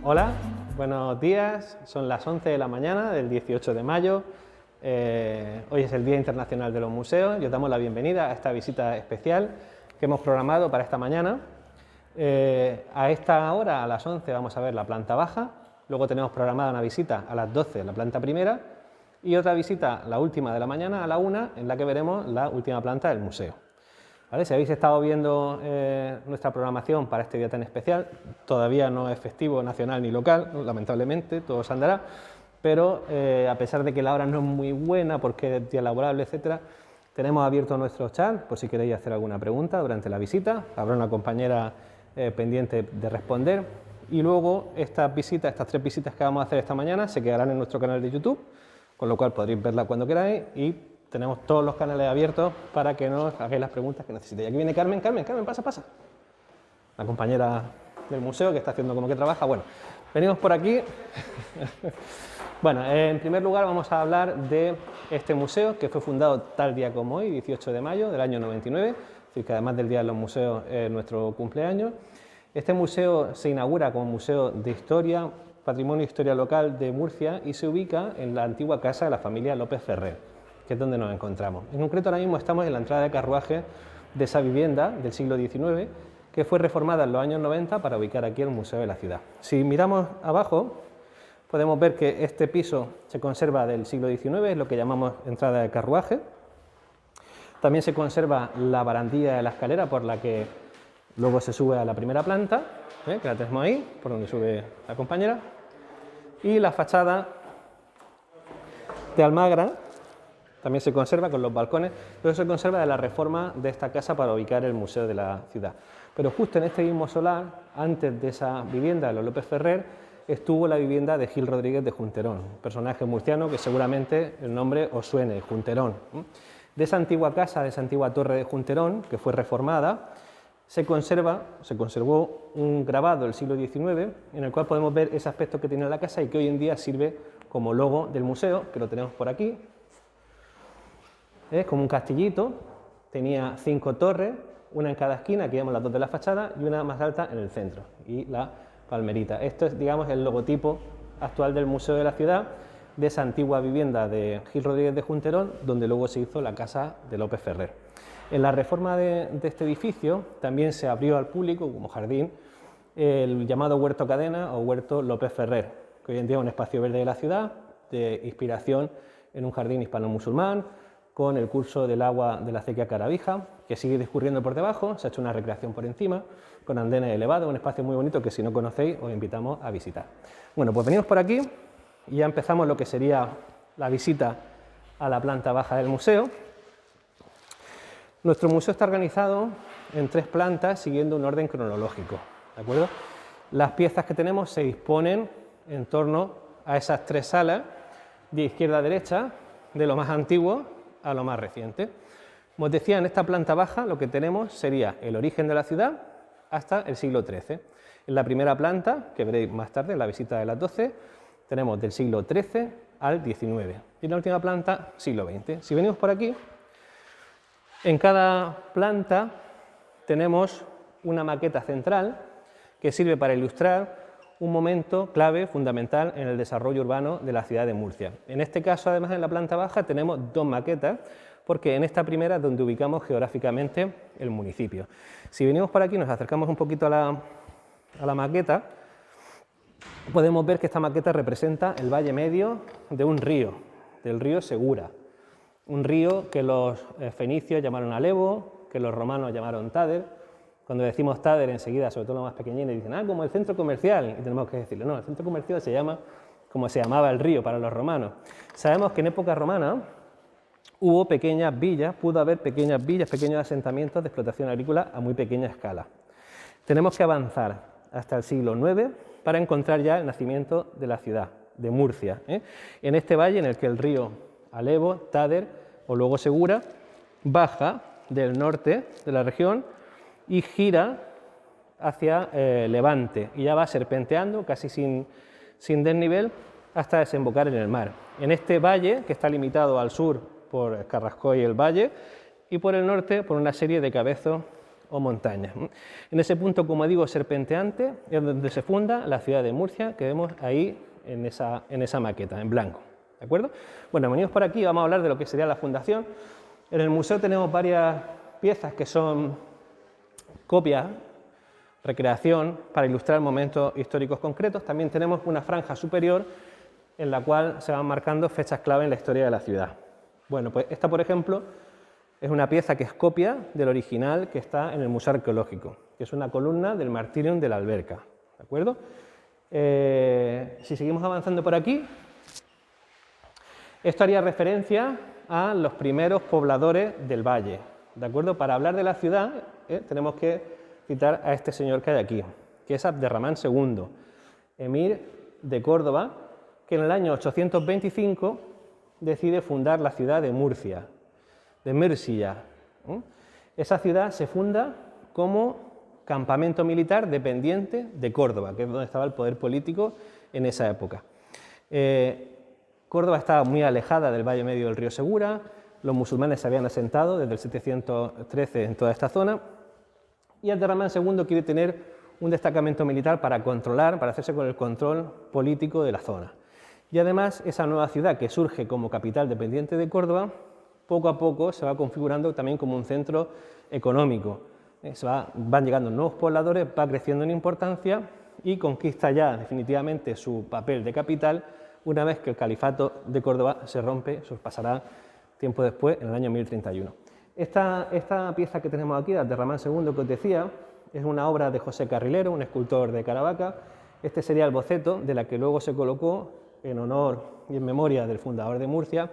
Hola, buenos días, son las 11 de la mañana del 18 de mayo, hoy es el Día Internacional de los Museos y os damos la bienvenida a esta visita especial que hemos programado para esta mañana. A esta hora, a las 11, vamos a ver la planta baja, luego tenemos programada una visita a las 12 la planta primera y otra visita, la última de la mañana, a la 1, en la que veremos la última planta del museo. ¿Vale? Si habéis estado viendo nuestra programación para este día tan especial, todavía no es festivo nacional ni local, lamentablemente, todo se andará, pero a pesar de que la hora no es muy buena porque es día laborable, etcétera, tenemos abierto nuestro chat por si queréis hacer alguna pregunta durante la visita, habrá una compañera pendiente de responder y luego estas tres visitas que vamos a hacer esta mañana se quedarán en nuestro canal de YouTube, con lo cual podréis verla cuando queráis y tenemos todos los canales abiertos para que nos hagáis las preguntas que necesitéis. Aquí viene Carmen, pasa. La compañera del museo que está haciendo como que trabaja. Bueno, venimos por aquí. Bueno, en primer lugar vamos a hablar de este museo que fue fundado tal día como hoy, 18 de mayo del año 99, es decir, que además del Día de los Museos es nuestro cumpleaños. Este museo se inaugura como Museo de Historia, Patrimonio e Historia Local de Murcia y se ubica en la antigua casa de la familia López Ferrer, que es donde nos encontramos. En concreto, ahora mismo estamos en la entrada de carruaje de esa vivienda del siglo XIX, que fue reformada en los años 90 para ubicar aquí el Museo de la Ciudad. Si miramos abajo, podemos ver que este piso se conserva del siglo XIX, es lo que llamamos entrada de carruaje. También se conserva la barandilla de la escalera por la que luego se sube a la primera planta, que la tenemos ahí, por donde sube la compañera. Y la fachada de Almagra también se conserva con los balcones, todo eso se conserva de la reforma de esta casa para ubicar el Museo de la Ciudad. Pero justo en este mismo solar, antes de esa vivienda de los López Ferrer, estuvo la vivienda de Gil Rodríguez de Junterón, un personaje murciano que seguramente el nombre os suene, Junterón. De esa antigua casa, de esa antigua torre de Junterón, que fue reformada, se conservó un grabado del siglo XIX, en el cual podemos ver ese aspecto que tiene la casa y que hoy en día sirve como logo del museo, que lo tenemos por aquí. Es como un castillito, tenía 5 torres, una en cada esquina, aquí vemos las 2 de la fachada, y una más alta en el centro, y la palmerita. Esto es, digamos, el logotipo actual del Museo de la Ciudad, de esa antigua vivienda de Gil Rodríguez de Junterón, donde luego se hizo la casa de López Ferrer. En la reforma de este edificio también se abrió al público, como jardín, el llamado Huerto Cadena o Huerto López Ferrer, que hoy en día es un espacio verde de la ciudad, de inspiración en un jardín hispano-musulmán, con el curso del agua de la acequia Caravija, que sigue discurriendo por debajo, se ha hecho una recreación por encima, con andenes elevados, un espacio muy bonito que si no conocéis os invitamos a visitar. Bueno, pues venimos por aquí y ya empezamos lo que sería la visita a la planta baja del museo. Nuestro museo está organizado en 3 plantas siguiendo un orden cronológico, ¿de acuerdo? Las piezas que tenemos se disponen en torno a esas 3 salas, de izquierda a derecha, de lo más antiguo a lo más reciente. Como os decía, en esta planta baja lo que tenemos sería el origen de la ciudad hasta el siglo XIII. En la primera planta, que veréis más tarde en la visita de las 12, tenemos del siglo XIII al XIX. Y en la última planta, siglo XX. Si venimos por aquí, en cada planta tenemos una maqueta central que sirve para ilustrar un momento clave, fundamental en el desarrollo urbano de la ciudad de Murcia. En este caso, además, en la planta baja tenemos 2 maquetas, porque en esta primera es donde ubicamos geográficamente el municipio. Si venimos por aquí, nos acercamos un poquito a la maqueta, podemos ver que esta maqueta representa el valle medio de un río, del río Segura, un río que los fenicios llamaron Alevo, que los romanos llamaron Táder. Cuando decimos Táder, enseguida, sobre todo los más pequeñines, dicen, como el centro comercial, y tenemos que decirle, no, el centro comercial se llama como se llamaba el río para los romanos. Sabemos que en época romana hubo pequeñas villas, pudo haber pequeñas villas, pequeños asentamientos de explotación agrícola a muy pequeña escala. Tenemos que avanzar hasta el siglo IX para encontrar ya el nacimiento de la ciudad, de Murcia, en este valle en el que el río Alevo, Táder o luego Segura baja del norte de la región y gira hacia levante y ya va serpenteando casi sin desnivel hasta desembocar en el mar. En este valle, que está limitado al sur por Carrascoy y el Valle, y por el norte por una serie de cabezos o montañas. En ese punto, como digo, serpenteante, es donde se funda la ciudad de Murcia, que vemos ahí en esa maqueta, en blanco. ¿De acuerdo? Bueno, venimos por aquí, vamos a hablar de lo que sería la fundación. En el museo tenemos varias piezas que son copias, recreación, para ilustrar momentos históricos concretos. También tenemos una franja superior en la cual se van marcando fechas clave en la historia de la ciudad. Bueno, pues esta, por ejemplo, es una pieza que es copia del original que está en el Museo Arqueológico, que es una columna del Martirium de la Alberca. ¿De acuerdo? Si seguimos avanzando por aquí, esto haría referencia a los primeros pobladores del valle. ¿De acuerdo? Para hablar de la ciudad tenemos que citar a este señor que hay aquí, que es Abderramán II, emir de Córdoba, que en el año 825 decide fundar la ciudad de Murcia, de Mirsilla. Esa ciudad se funda como campamento militar dependiente de Córdoba, que es donde estaba el poder político en esa época. Córdoba estaba muy alejada del valle medio del río Segura, los musulmanes se habían asentado desde el 713 en toda esta zona, y Abderramán II quiere tener un destacamento militar para controlar, para hacerse con el control político de la zona. Y además, esa nueva ciudad que surge como capital dependiente de Córdoba, poco a poco se va configurando también como un centro económico. Van llegando nuevos pobladores, va creciendo en importancia y conquista ya definitivamente su papel de capital una vez que el califato de Córdoba se rompe, eso pasará tiempo después, en el año 1031. Esta pieza que tenemos aquí, de Abderramán II, que os decía, es una obra de José Carrilero, un escultor de Caravaca. Este sería el boceto de la que luego se colocó en honor y en memoria del fundador de Murcia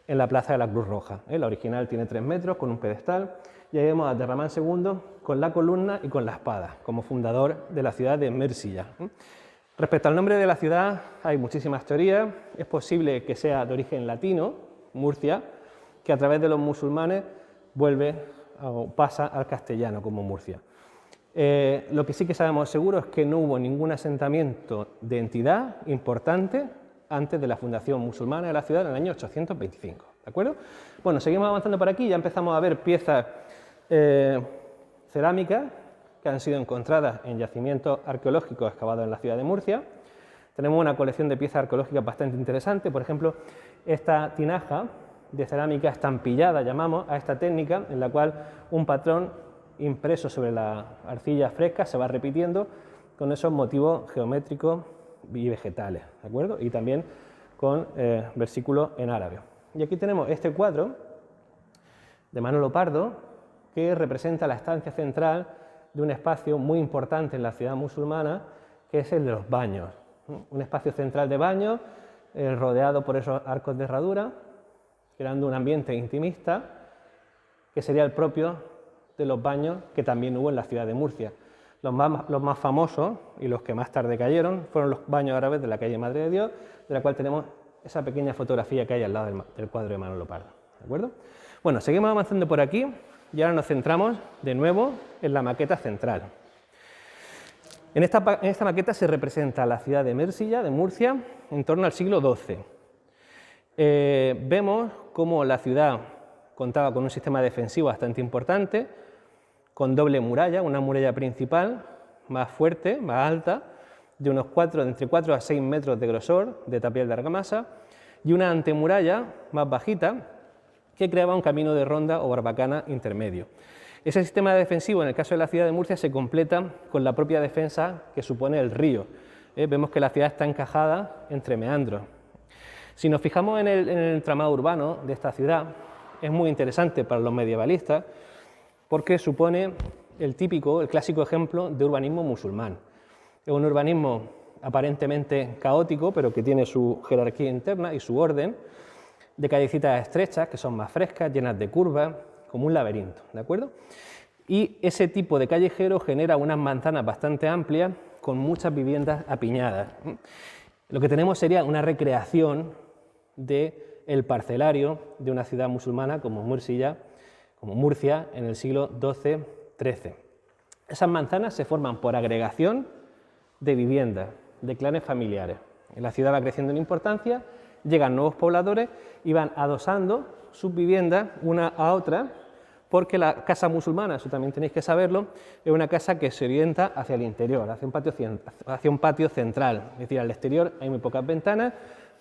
en la Plaza de la Cruz Roja. La original tiene 3 metros, con un pedestal, y ahí vemos a Abderramán II con la columna y con la espada, como fundador de la ciudad de Mirsilla. Respecto al nombre de la ciudad hay muchísimas teorías. Es posible que sea de origen latino, Murcia, que a través de los musulmanes vuelve o pasa al castellano como Murcia. Lo que sí que sabemos seguro es que no hubo ningún asentamiento de entidad importante antes de la fundación musulmana de la ciudad en el año 825. ¿De acuerdo? Bueno, seguimos avanzando por aquí, ya empezamos a ver piezas cerámicas que han sido encontradas en yacimientos arqueológicos excavados en la ciudad de Murcia. Tenemos una colección de piezas arqueológicas bastante interesante, por ejemplo, esta tinaja de cerámica estampillada, llamamos a esta técnica, en la cual un patrón impreso sobre la arcilla fresca se va repitiendo con esos motivos geométricos y vegetales, ¿de acuerdo? Y también con versículos en árabe. Y aquí tenemos este cuadro de Manolo Pardo, que representa la estancia central de un espacio muy importante en la ciudad musulmana, que es el de los baños. Un espacio central de baños, rodeado por esos arcos de herradura, creando un ambiente intimista, que sería el propio de los baños que también hubo en la ciudad de Murcia. Los más famosos y los que más tarde cayeron fueron los baños árabes de la calle Madre de Dios, de la cual tenemos esa pequeña fotografía que hay al lado del cuadro de Manolo Pardo. ¿De acuerdo? Bueno, seguimos avanzando por aquí y ahora nos centramos de nuevo en la maqueta central. En esta maqueta se representa la ciudad de Mirsilla, de Murcia, en torno al siglo XII. Vemos cómo la ciudad contaba con un sistema defensivo bastante importante, con doble muralla, una muralla principal más fuerte, más alta, de entre 4 a 6 metros de grosor, de tapial de argamasa, y una antemuralla más bajita, que creaba un camino de ronda o barbacana intermedio. Ese sistema defensivo, en el caso de la ciudad de Murcia, se completa con la propia defensa que supone el río. Vemos que la ciudad está encajada entre meandros. Si nos fijamos en el entramado urbano de esta ciudad, es muy interesante para los medievalistas, porque supone el clásico ejemplo de urbanismo musulmán. Es un urbanismo aparentemente caótico, pero que tiene su jerarquía interna y su orden, de callecitas estrechas, que son más frescas, llenas de curvas, como un laberinto, ¿de acuerdo? Y ese tipo de callejero genera unas manzanas bastante amplias, con muchas viviendas apiñadas. Lo que tenemos sería una recreación del parcelario de una ciudad musulmana como Murcia en el siglo XII-XIII. Esas manzanas se forman por agregación de viviendas, de clanes familiares. La ciudad va creciendo en importancia, llegan nuevos pobladores y van adosando sus viviendas una a otra porque la casa musulmana, eso también tenéis que saberlo, es una casa que se orienta hacia el interior, hacia un patio central, es decir, al exterior hay muy pocas ventanas,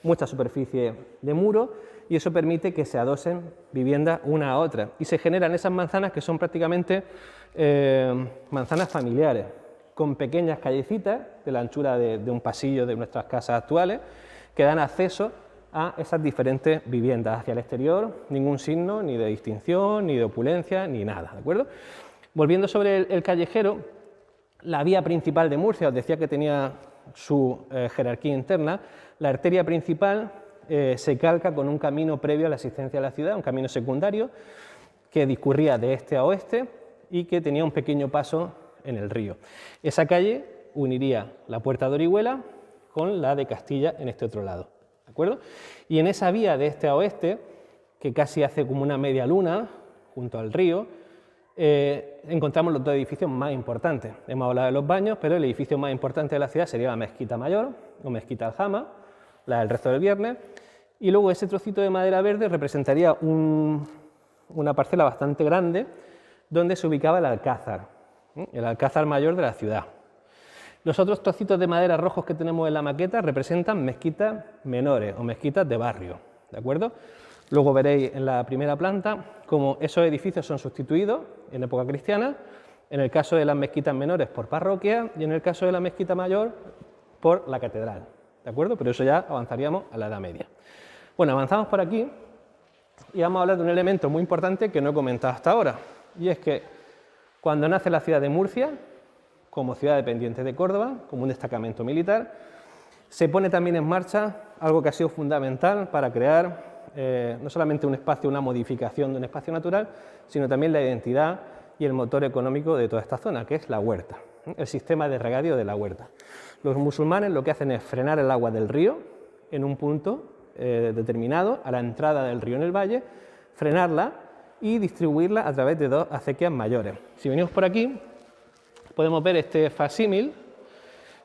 mucha superficie de muro, y eso permite que se adosen viviendas una a otra, y se generan esas manzanas que son prácticamente manzanas familiares, con pequeñas callecitas de la anchura de un pasillo de nuestras casas actuales, que dan acceso a esas diferentes viviendas hacia el exterior, ningún signo ni de distinción, ni de opulencia, ni nada, ¿de acuerdo? Volviendo sobre el callejero, la vía principal de Murcia, os decía que tenía su jerarquía interna, la arteria principal se calca con un camino previo a la existencia de la ciudad, un camino secundario que discurría de este a oeste y que tenía un pequeño paso en el río. Esa calle uniría la Puerta de Orihuela con la de Castilla en este otro lado, ¿de acuerdo? Y en esa vía de este a oeste, que casi hace como una media luna junto al río, encontramos los dos edificios más importantes. Hemos hablado de los baños, pero el edificio más importante de la ciudad sería la Mezquita Mayor o Mezquita Aljama, la del Rezo del Viernes, y luego ese trocito de madera verde representaría una parcela bastante grande donde se ubicaba el Alcázar mayor de la ciudad. Los otros trocitos de madera rojos que tenemos en la maqueta representan mezquitas menores o mezquitas de barrio, ¿de acuerdo? Luego veréis en la primera planta cómo esos edificios son sustituidos en época cristiana, en el caso de las mezquitas menores por parroquia y en el caso de la mezquita mayor por la catedral, ¿de acuerdo? Pero eso ya avanzaríamos a la Edad Media. Bueno, avanzamos por aquí y vamos a hablar de un elemento muy importante que no he comentado hasta ahora, y es que cuando nace la ciudad de Murcia, como ciudad dependiente de Córdoba, como un destacamento militar, se pone también en marcha algo que ha sido fundamental para crear no solamente un espacio, una modificación de un espacio natural, sino también la identidad y el motor económico de toda esta zona, que es la huerta, el sistema de regadío de la huerta. Los musulmanes lo que hacen es frenar el agua del río en un punto determinado, a la entrada del río en el valle, frenarla y distribuirla a través de dos acequias mayores. Si venimos por aquí, podemos ver este facsímil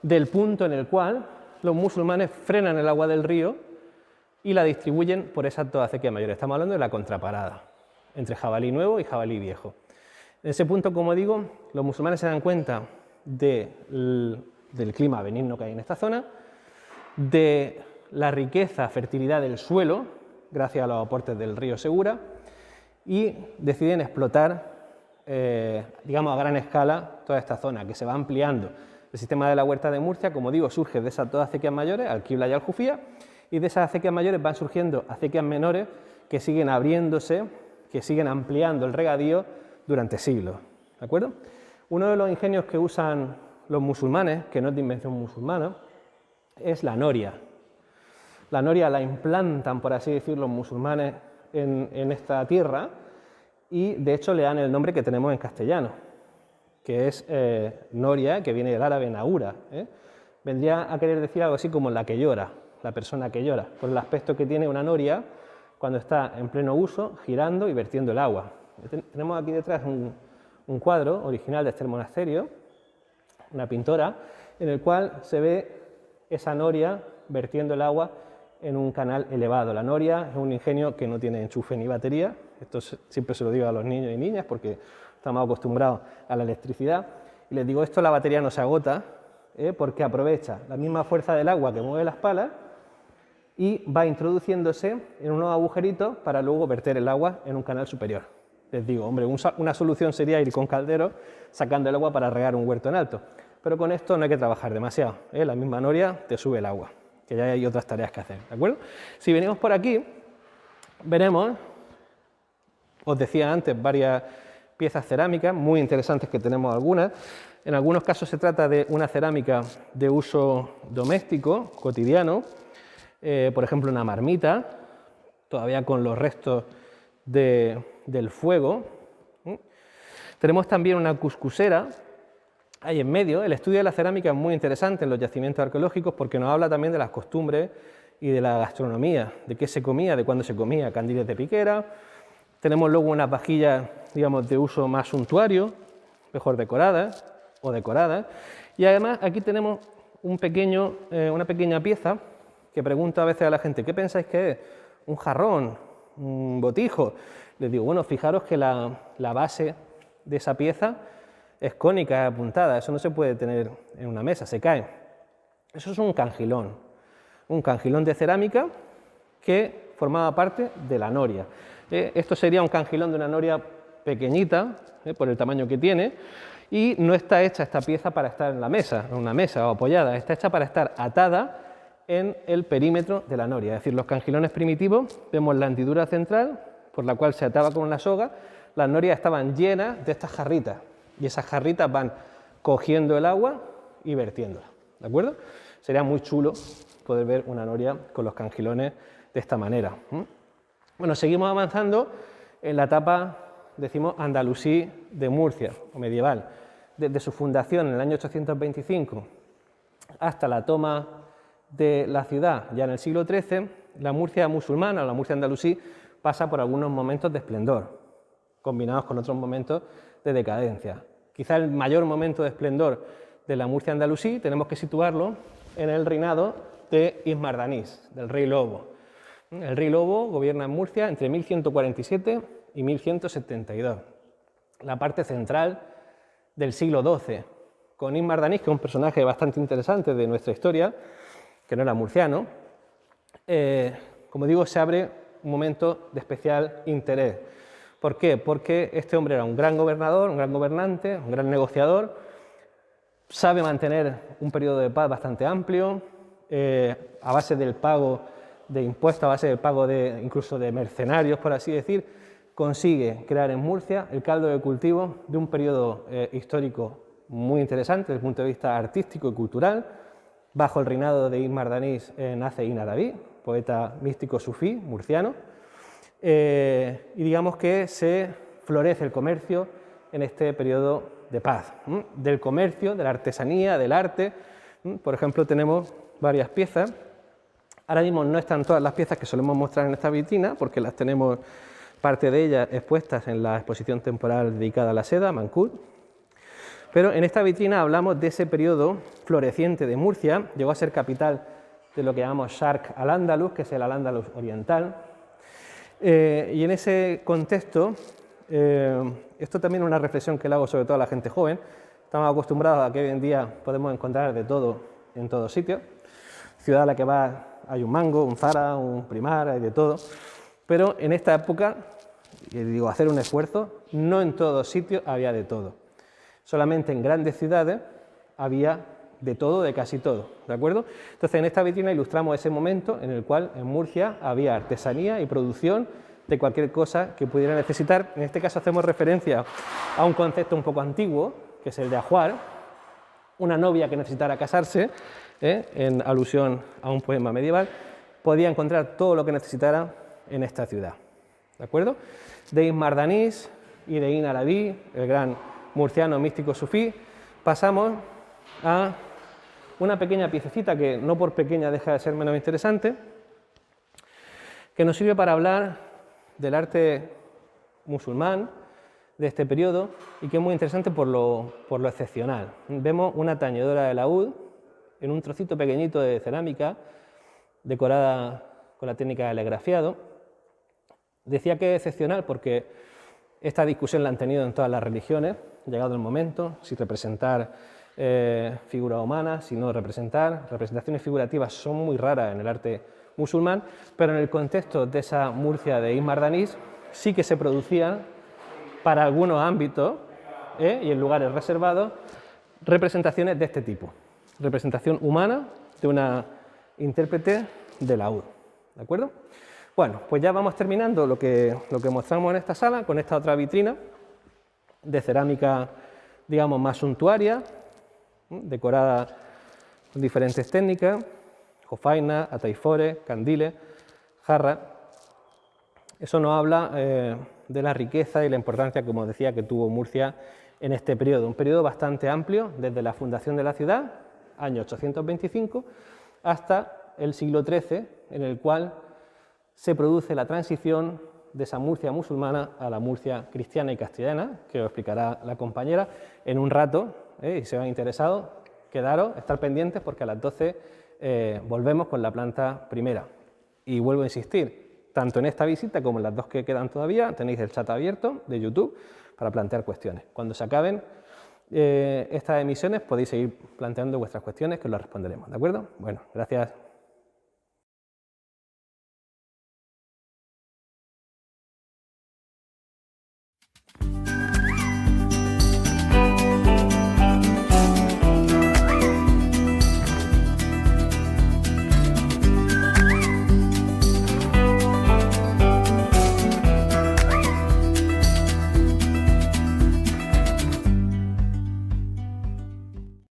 del punto en el cual los musulmanes frenan el agua del río y la distribuyen por esas dos acequias mayores. Estamos hablando de la contraparada entre Jabalí Nuevo y Jabalí Viejo. En ese punto, como digo, los musulmanes se dan cuenta del clima benigno que hay en esta zona, de la riqueza, fertilidad del suelo, gracias a los aportes del río Segura, y deciden explotar, digamos a gran escala, toda esta zona, que se va ampliando. El sistema de la huerta de Murcia, como digo, surge de esas dos acequias mayores, Alquibla y Aljufía, y de esas acequias mayores van surgiendo acequias menores que siguen abriéndose, que siguen ampliando el regadío durante siglos, ¿de acuerdo? Uno de los ingenios que usan los musulmanes, que no es de invención musulmana, es la noria. La noria la implantan, por así decirlo, los musulmanes en esta tierra y de hecho le dan el nombre que tenemos en castellano, que es noria, que viene del árabe naura. Vendría a querer decir algo así como la que llora, la persona que llora, por el aspecto que tiene una noria cuando está en pleno uso, girando y vertiendo el agua. Tenemos aquí detrás un cuadro original de este monasterio, una pintora, en el cual se ve esa noria vertiendo el agua en un canal elevado. La noria es un ingenio que no tiene enchufe ni batería, esto siempre se lo digo a los niños y niñas porque estamos acostumbrados a la electricidad, y les digo, esto la batería no se agota, porque aprovecha la misma fuerza del agua que mueve las palas y va introduciéndose en unos agujeritos para luego verter el agua en un canal superior. Les digo, hombre, una solución sería ir con calderos sacando el agua para regar un huerto en alto, pero con esto no hay que trabajar demasiado, la misma noria te sube el agua, que ya hay otras tareas que hacer, ¿de acuerdo? Si venimos por aquí, veremos, os decía antes, varias piezas cerámicas muy interesantes que tenemos algunas. En algunos casos se trata de una cerámica de uso doméstico, cotidiano, por ejemplo una marmita, todavía con los restos del fuego. Tenemos también una cuscusera ahí en medio. El estudio de la cerámica es muy interesante en los yacimientos arqueológicos porque nos habla también de las costumbres y de la gastronomía, de qué se comía, de cuándo se comía, candiles de piquera. Tenemos luego unas vajillas, digamos, de uso más suntuario, mejor decoradas o decoradas. Y además aquí tenemos una pequeña pieza que pregunto a veces a la gente, ¿qué pensáis que es? ¿Un jarrón? un botijo. Les digo, bueno, fijaros que la base de esa pieza es cónica, es apuntada, eso no se puede tener en una mesa, se cae. Eso es un cangilón de cerámica que formaba parte de la noria. Esto sería un cangilón de una noria pequeñita, por el tamaño que tiene, y no está hecha esta pieza para estar en la mesa, en una mesa o apoyada, está hecha para estar atada en el perímetro de la noria. Es decir, los cangilones primitivos, vemos la hendidura central por la cual se ataba con una soga, las norias estaban llenas de estas jarritas, y esas jarritas van cogiendo el agua y vertiéndola, ¿de acuerdo? Sería muy chulo poder ver una noria con los cangilones de esta manera. Bueno, seguimos avanzando en la etapa, decimos, andalusí de Murcia, o medieval. Desde su fundación en el año 825 hasta la toma de la ciudad, ya en el siglo XIII, la Murcia musulmana, o la Murcia andalusí, pasa por algunos momentos de esplendor, combinados con otros momentos de decadencia. Quizá el mayor momento de esplendor de la Murcia andalusí tenemos que situarlo en el reinado de Ismardanís, del rey Lobo. El rey Lobo gobierna en Murcia entre 1147 y 1172, la parte central del siglo XII, con Ismardanís, que es un personaje bastante interesante de nuestra historia, que no era murciano. Como digo, se abre un momento de especial interés. ¿Por qué? Porque este hombre era un gran gobernador, un gran gobernante, un gran negociador, sabe mantener un periodo de paz bastante amplio, a base del pago de impuestos, a base del pago incluso de mercenarios, por así decir, consigue crear en Murcia el caldo de cultivo de un periodo histórico muy interesante desde el punto de vista artístico y cultural. Bajo el reinado de Ismardanís nace Ibn Arabi, poeta místico sufí murciano, y digamos que se florece el comercio en este periodo de paz, del comercio, de la artesanía, del arte. Por ejemplo, tenemos varias piezas. Ahora mismo no están todas las piezas que solemos mostrar en esta vitrina, porque las tenemos, parte de ellas, expuestas en la exposición temporal dedicada a la seda, Mancur. Pero en esta vitrina hablamos de ese periodo floreciente de Murcia, llegó a ser capital de lo que llamamos Sharq al-Ándalus, que es el Al-Ándalus oriental. Y en ese contexto, esto también es una reflexión que le hago sobre todo a la gente joven. Estamos acostumbrados a que hoy en día podemos encontrar de todo en todos sitios. Ciudad a la que va hay un Mango, un Zara, un Primar, hay de todo. Pero en esta época, y digo, hacer un esfuerzo, no en todos sitios había de todo. Solamente en grandes ciudades había de todo, de casi todo, ¿de acuerdo? Entonces, en esta vitrina ilustramos ese momento en el cual en Murcia había artesanía y producción de cualquier cosa que pudiera necesitar. En este caso hacemos referencia a un concepto un poco antiguo, que es el de ajuar, una novia que necesitara casarse, en alusión a un poema medieval, podía encontrar todo lo que necesitara en esta ciudad, ¿de acuerdo? De Ismardanís y de Ibn Arabi, el gran murciano místico sufí, pasamos a una pequeña piececita que no por pequeña deja de ser menos interesante, que nos sirve para hablar del arte musulmán de este periodo y que es muy interesante por lo excepcional. Vemos una tañedora de laúd en un trocito pequeñito de cerámica decorada con la técnica de telegrafiado. Decía que es excepcional porque esta discusión la han tenido en todas las religiones, llegado el momento, si representar figuras humanas, si no representar. Representaciones figurativas son muy raras en el arte musulmán, pero en el contexto de esa Murcia de Ismardanís sí que se producían para algunos ámbitos y en lugares reservados representaciones de este tipo, representación humana de una intérprete de laúd, ¿de acuerdo? Bueno, pues ya vamos terminando lo que mostramos en esta sala con esta otra vitrina de cerámica, digamos, más suntuaria, decorada con diferentes técnicas, jofaina, ataifores, candiles, jarras. Eso nos habla de la riqueza y la importancia, como decía, que tuvo Murcia en este periodo, un periodo bastante amplio, desde la fundación de la ciudad, año 825, hasta el siglo XIII, en el cual se produce la transición de esa Murcia musulmana a la Murcia cristiana y castellana, que os explicará la compañera en un rato, y si os han interesado, quedaros, estar pendientes porque a las 12 volvemos con la planta primera. Y vuelvo a insistir, tanto en esta visita como en las dos que quedan todavía, tenéis el chat abierto de YouTube para plantear cuestiones. Cuando se acaben estas emisiones podéis seguir planteando vuestras cuestiones que os las responderemos, ¿de acuerdo? Bueno, gracias.